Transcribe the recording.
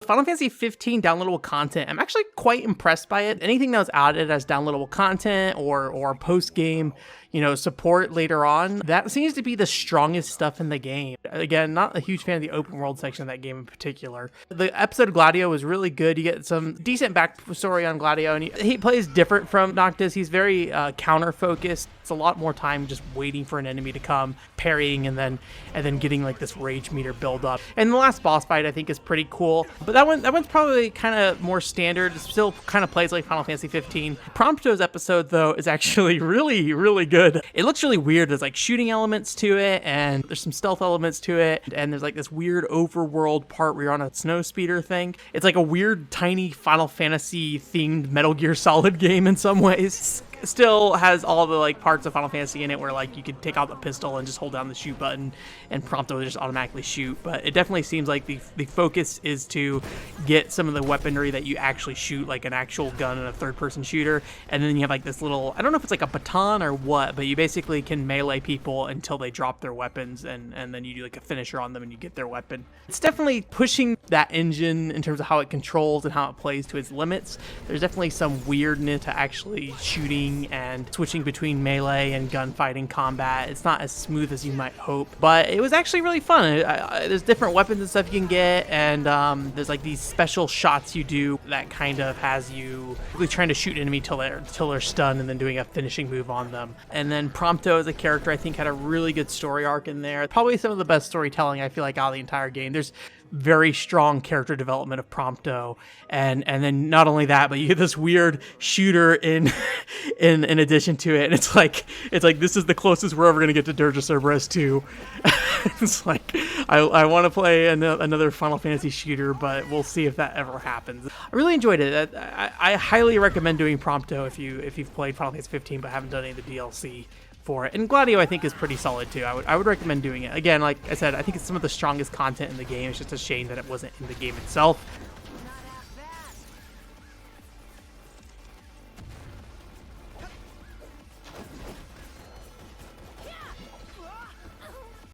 Final Fantasy 15 downloadable content, I'm actually quite impressed by it. Anything that was added as downloadable content or post-game, support later on, that seems to be the strongest stuff in the game. Again, not a huge fan of the open world section of that game in particular. The episode of Gladio was really good. You get some decent backstory on Gladio, and he plays different from Noctis. He's very counter-focused. It's a lot more time just waiting for an enemy to come, parrying, and then getting like this rage meter build up. And the last boss fight I think is pretty cool, but that one's probably kind of more standard. It still kind of plays like Final Fantasy 15. Prompto's episode though is actually really, really good. It looks really weird. There's like shooting elements to it, and there's some stealth elements to it, and there's like this weird overworld part where you're on a snow speeder thing. It's like a weird tiny Final Fantasy themed Metal Gear Solid game in some ways. Still has all the like parts of Final Fantasy in it where like you could take out the pistol and just hold down the shoot button and Prompto will just automatically shoot, but it definitely seems like the focus is to get some of the weaponry that you actually shoot, like an actual gun in a third-person shooter, and then you have like this little, I don't know if it's like a baton or what, but you basically can melee people until they drop their weapons, and then you do like a finisher on them and you get their weapon. It's definitely pushing that engine in terms of how it controls and how it plays to its limits. There's definitely some weirdness to actually shooting and switching between melee and gunfighting combat. It's not as smooth as you might hope, but it was actually really fun. There's different weapons and stuff you can get, and there's like these special shots you do that kind of has you really trying to shoot an enemy till they're stunned and then doing a finishing move on them. And then Prompto as a character I think had a really good story arc in there. Probably some of the best storytelling I feel like out of the entire game. There's very strong character development of Prompto, and then not only that, but you get this weird shooter in addition to it, and it's like this is the closest we're ever gonna get to Dirge of Cerberus 2. It's like I want to play another Final Fantasy shooter, but we'll see if that ever happens. I really enjoyed it. I highly recommend doing Prompto if you've played Final Fantasy 15 but haven't done any of the DLC for it. And Gladio I think is pretty solid too. I would recommend doing it. Again, like I said, I think it's some of the strongest content in the game. It's just a shame that it wasn't in the game itself.